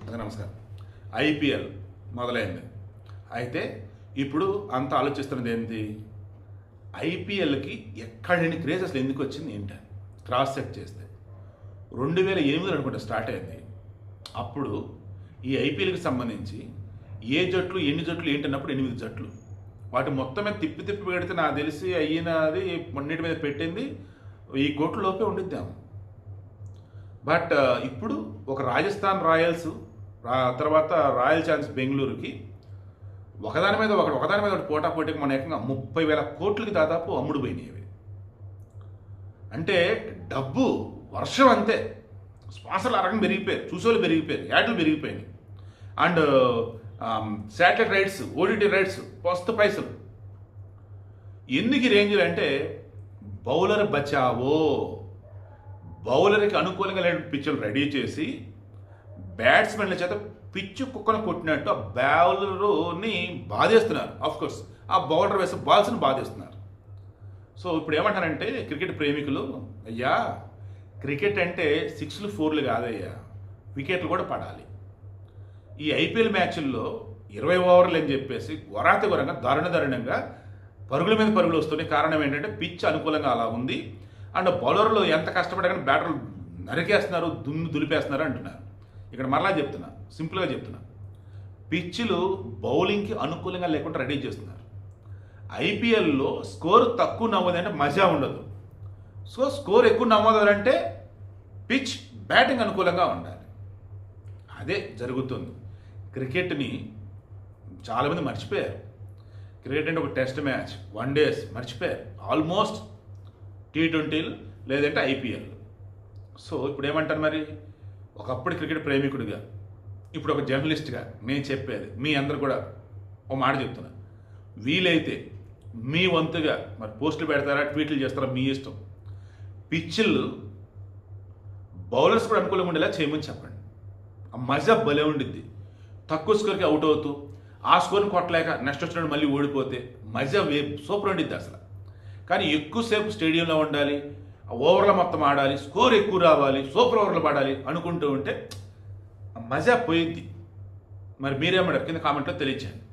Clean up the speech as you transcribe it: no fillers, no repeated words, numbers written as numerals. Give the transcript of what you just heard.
నమస్కారం. ఐపీఎల్ మొదలైంది. అయితే ఇప్పుడు అంత ఆలోచిస్తున్నది ఏంటి? ఐపీఎల్కి ఎక్కడని క్రేజ్ అసలు ఎందుకు వచ్చింది ఏంటని క్రాస్ చెక్ చేస్తే 2008 అనుకుంటా స్టార్ట్ అయింది. అప్పుడు ఈ ఐపీఎల్కి సంబంధించి ఏ జట్లు ఎన్ని జట్లు ఏంటన్నప్పుడు 8 జట్లు. వాటి మొత్తం మీద తిప్పి పెడితే నాకు తెలిసి అయినది మొన్నిటి మీద పెట్టింది 1000 కోట్ల లోపే ఉండిద్దాము. బట్ ఇప్పుడు ఒక రాజస్థాన్ రాయల్స్ తర్వాత రాయల్ ఛాలెంజర్స్ బెంగళూరుకి ఒకదాని మీద ఒకటి పోటాపోటీకి మన ఏకంగా 30,000 కోట్లకి దాదాపు అమ్ముడు పోయినాయి. అంటే డబ్బు వర్షం అంతే. స్పాన్సర్లు అరగం పెరిగిపోయారు, చూసేవాళ్ళు పెరిగిపోయారు, యాడ్లు పెరిగిపోయినాయి. And satellite rights, OTT rights, పస్తు పైసలు. ఎందుకు ఈ రేంజ్లు అంటే బౌలర్ బచావో, బౌలర్కి అనుకూలంగా లేని పిచ్చులు రెడీ చేసి బ్యాట్స్మెన్ల చేత పిచ్చు కుక్కను కొట్టినట్టు ఆ బౌలర్ని బాధేస్తున్నారు. ఆఫ్కోర్స్ ఆ బౌలర్ వేసే బాల్స్ని బాధేస్తున్నారు. సో ఇప్పుడు ఏమంటారంటే క్రికెట్ ప్రేమికులు, అయ్యా క్రికెట్ అంటే 6లు 4లు కాదయ్యా, వికెట్లు కూడా పడాలి. ఈ ఐపీఎల్ మ్యాచ్ల్లో 20 ఓవర్లు అని చెప్పేసి ఘోరంగా దారుణంగా పరుగుల మీద పరుగులు వస్తున్నాయి. కారణం ఏంటంటే పిచ్ అనుకూలంగా అలా ఉంది. అండ్ బౌలర్లు ఎంత కష్టపడగానే బ్యాటర్లు నరికేస్తున్నారు, దులిపేస్తున్నారు అంటున్నారు. ఇక్కడ మరలా చెప్తున్నా, సింపుల్గా చెప్తున్నా, పిచ్చులు బౌలింగ్కి అనుకూలంగా లేకుండా రెడీ చేస్తున్నారు. ఐపీఎల్లో స్కోర్ తక్కువ నమోదంటే మజా ఉండదు. సో స్కోర్ ఎక్కువ నమోదాలంటే పిచ్ బ్యాటింగ్ అనుకూలంగా ఉండాలి. అదే జరుగుతుంది. క్రికెట్ని చాలామంది మర్చిపోయారు. క్రికెట్ అంటే ఒక టెస్ట్ మ్యాచ్, 1 డేస్ మర్చిపోయారు. ఆల్మోస్ట్ T20లు లేదంటే ఐపీఎల్. సో ఇప్పుడు ఏమంటారు మరి? ఒకప్పుడు క్రికెట్ ప్రేమికుడిగా, ఇప్పుడు ఒక జర్నలిస్ట్గా నేను చెప్పేది మీ అందరు కూడా ఒక మాట చెప్తున్నా. వీలైతే మీ వంతుగా మరి పోస్టులు పెడతారా, ట్వీట్లు చేస్తారా, మీ ఇష్టం. పిచ్చులు బౌలర్స్ కూడా అనుకూలంగా ఉండేలా చేయమని చెప్పండి. ఆ మజా భలే ఉండిద్ది. తక్కువ స్కోర్కి అవుట్ అవుతూ ఆ స్కోర్ని కొట్టలేక నెక్స్ట్ వచ్చినప్పుడు మళ్ళీ ఓడిపోతే మజా సూపర్ ఉండిద్ది అసలు. కానీ ఎక్కువసేపు స్టేడియంలో ఉండాలి, ఓవర్లో మొత్తం ఆడాలి, స్కోర్ ఎక్కువ రావాలి, సూపర్ ఓవర్లు పడాలి అనుకుంటూ ఉంటే మజా పోయిద్ది. మరి మీరేమంటారు? కింద కామెంట్లో తెలియచేయండి.